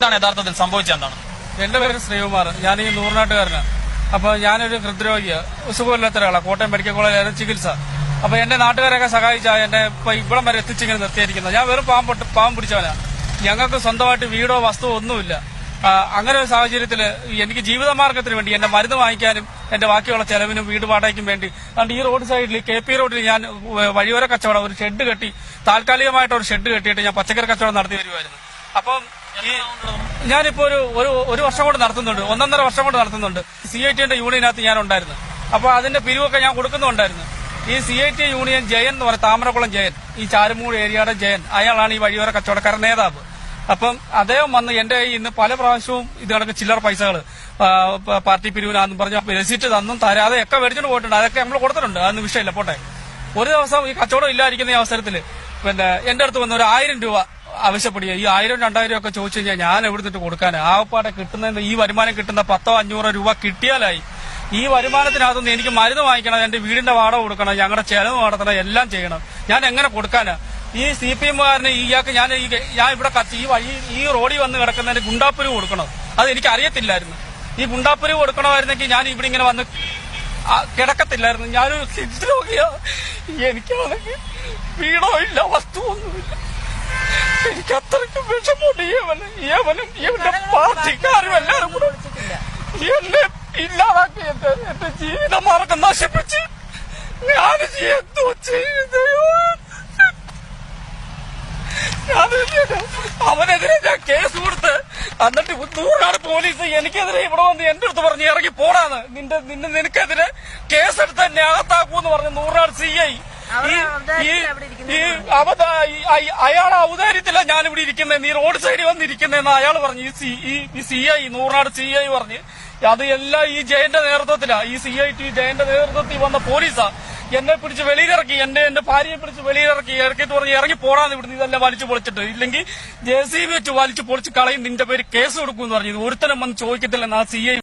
എന്താണ് യഥാർത്ഥത്തിൽ സംഭവിച്ചത്? എന്താണ്? എന്റെ പേര് ശ്രീകുമാർ. ഞാൻ ഈ നൂറിനാട്ടുകാരനാണ്. അപ്പൊ ഞാനൊരു ഹൃദ്രോഗിയാണ്, സുഖമില്ലാത്ത ഒരാളാണ്. കോട്ടയം മെഡിക്കൽ കോളേജിലായിരുന്നു ചികിത്സ. അപ്പൊ എന്റെ നാട്ടുകാരൊക്കെ സഹായിച്ചാൽ എന്നെ ഇപ്പൊ ഇവിടം വരെ എത്തിച്ചിങ്ങനെ നിർത്തിയിരിക്കുന്നത്. ഞാൻ വെറും പാവം പിടിച്ചവനാണ്. ഞങ്ങൾക്ക് സ്വന്തമായിട്ട് വീടോ വസ്തുവോ ഒന്നുമില്ല. അങ്ങനെ ഒരു സാഹചര്യത്തിൽ എനിക്ക് ജീവിതമാർഗത്തിന് വേണ്ടി എന്റെ മരുന്ന് വാങ്ങിക്കാനും എന്റെ ബാക്കിയുള്ള ചെലവിനും വീട് വാടകയ്ക്കും വേണ്ടി അതുകൊണ്ട് ഈ റോഡ് സൈഡിൽ KP റോഡിൽ ഞാൻ വഴിയോര കച്ചവടം ഒരു ഷെഡ് കെട്ടി, താൽക്കാലികമായിട്ട് ഒരു ഷെഡ് കെട്ടിയിട്ട് ഞാൻ പച്ചക്കറി കച്ചവടം നടത്തി വരുമായിരുന്നു. അപ്പം ഈ ഞാനിപ്പോ ഒരു വർഷം കൊണ്ട് നടത്തുന്നുണ്ട്, 1.5 വർഷം കൊണ്ട് നടത്തുന്നുണ്ട്. CITന്റെ യൂണിയനകത്ത് ഞാൻ ഉണ്ടായിരുന്നു. അപ്പൊ അതിന്റെ പിരിവൊക്കെ ഞാൻ കൊടുക്കുന്നുണ്ടായിരുന്നു. ഈ CIT യൂണിയൻ ജയൻ എന്ന് പറയും, താമരക്കുളം ജയൻ, ഈ ചാരുമൂട് ഏരിയയുടെ ജയൻ, അയാളാണ് ഈ വഴിയോര കച്ചവടക്കാരൻ നേതാവ്. അപ്പം അദ്ദേഹം വന്ന് എന്റെ ഇന്ന് പല പ്രാവശ്യവും ഇത് കണക്ക് ചില്ലറ പൈസകൾ പാർട്ടി പിരിവിനാന്ന് പറഞ്ഞ രസീറ്റ് തന്നും തരാതെ ഒക്കെ മേടിച്ചോണ്ട് പോയിട്ടുണ്ട്. അതൊക്കെ നമ്മൾ കൊടുത്തിട്ടുണ്ട്, അതൊന്നും വിഷയമില്ല, പോട്ടെ. ഒരു ദിവസം ഈ കച്ചവടം ഇല്ലാതിരിക്കുന്ന ഈ അവസരത്തിൽ പിന്നെ എന്റെ അടുത്ത് വന്ന് ഒരു 1000 രൂപ ആവശ്യപ്പെടുക. ഈ 1000, 2000 ഒക്കെ ചോദിച്ചു കഴിഞ്ഞാൽ ഞാൻ എവിടുന്നിട്ട് കൊടുക്കാൻ? ആവപ്പാടെ കിട്ടുന്ന ഈ വരുമാനം കിട്ടുന്ന 1000-500 രൂപ കിട്ടിയാലായി. ഈ വരുമാനത്തിനകത്തുനിന്ന് എനിക്ക് മരുന്ന് വാങ്ങിക്കണം, എന്റെ വീടിന്റെ വാടക കൊടുക്കണം, ഞങ്ങളുടെ ചെലവ് നടത്തണം, എല്ലാം ചെയ്യണം. ഞാൻ എങ്ങനെ കൊടുക്കാനാ? ഈ CPM-കാരന് ഇയാൾക്ക് ഞാൻ ഇവിടെ ഈ റോഡിൽ വന്ന് കിടക്കുന്നതിന് ഗുണ്ടാപ്പുരി കൊടുക്കണം. അത് എനിക്ക് അറിയത്തില്ലായിരുന്നു. ഈ ഗുണ്ടാപ്പുരി കൊടുക്കണമായിരുന്നെങ്കിൽ ഞാൻ ഇവിടെ ഇങ്ങനെ വന്ന് കിടക്കത്തില്ലായിരുന്നു. ഞാനൊരു രോഗിയാ. എനിക്കാണെങ്കിൽ വീടോ ഇല്ല, വസ്തുവൊന്നുമില്ല. എനിക്ക് അത്രയ്ക്കും വിഷമമുണ്ട്. ഏവനും ഇവന്റെ പാർട്ടിക്കാരും എല്ലാരും കൂടെ എന്നെ ഇല്ലാതാക്കി എന്റെ ജീവിതമാർഗം നശിപ്പിച്ച് ഞാൻ എന്തോ ചെയ്തോ. അവനെതിരെ ഞാൻ കേസ് കൊടുത്ത് എന്നിട്ട് നൂറാട് പോലീസ് എനിക്കെതിരെ ഇവിടെ വന്ന് എന്റെ അടുത്ത് പറഞ്ഞ് ഇറങ്ങി പോടാന്ന്, നിനക്കെതിരെ കേസെടുത്ത് എന്നെ അകത്താക്കൂന്ന് പറഞ്ഞ് നൂറാട് CI. അയാളെ ഔദാര്യത്തില്ല ഞാനിവിടെ ഇരിക്കുന്നത്, നീ റോഡ് സൈഡിൽ വന്നിരിക്കുന്നതെന്ന് അയാൾ പറഞ്ഞു. ഈ CI നൂറാട് CI പറഞ്ഞ് അത് എല്ലാം ഈ ജയന്റെ നേതൃത്വത്തിലാ. ഈ CIT ജയന്റെ നേതൃത്വത്തിൽ വന്ന പോലീസാ എന്നെ പിടിച്ച് വെളിയിലിറക്കി, എന്റെ ഭാര്യയെ പിടിച്ച് വെളിയിലിറക്കിയിട്ട് പറഞ്ഞ് ഇറങ്ങി പോടാന്ന് ഇവിടുന്ന്, ഇതെല്ലാം വലിച്ചു പൊളിച്ചിട്ട്, ഇല്ലെങ്കിൽ JCB വെച്ച് വലിച്ചു പൊളിച്ച് കളയും, നിന്റെ പേര് കേസ് കൊടുക്കുമെന്ന് പറഞ്ഞു. ഒരുത്തരം വന്ന് ചോദിക്കത്തില്ലെന്ന് ആ CI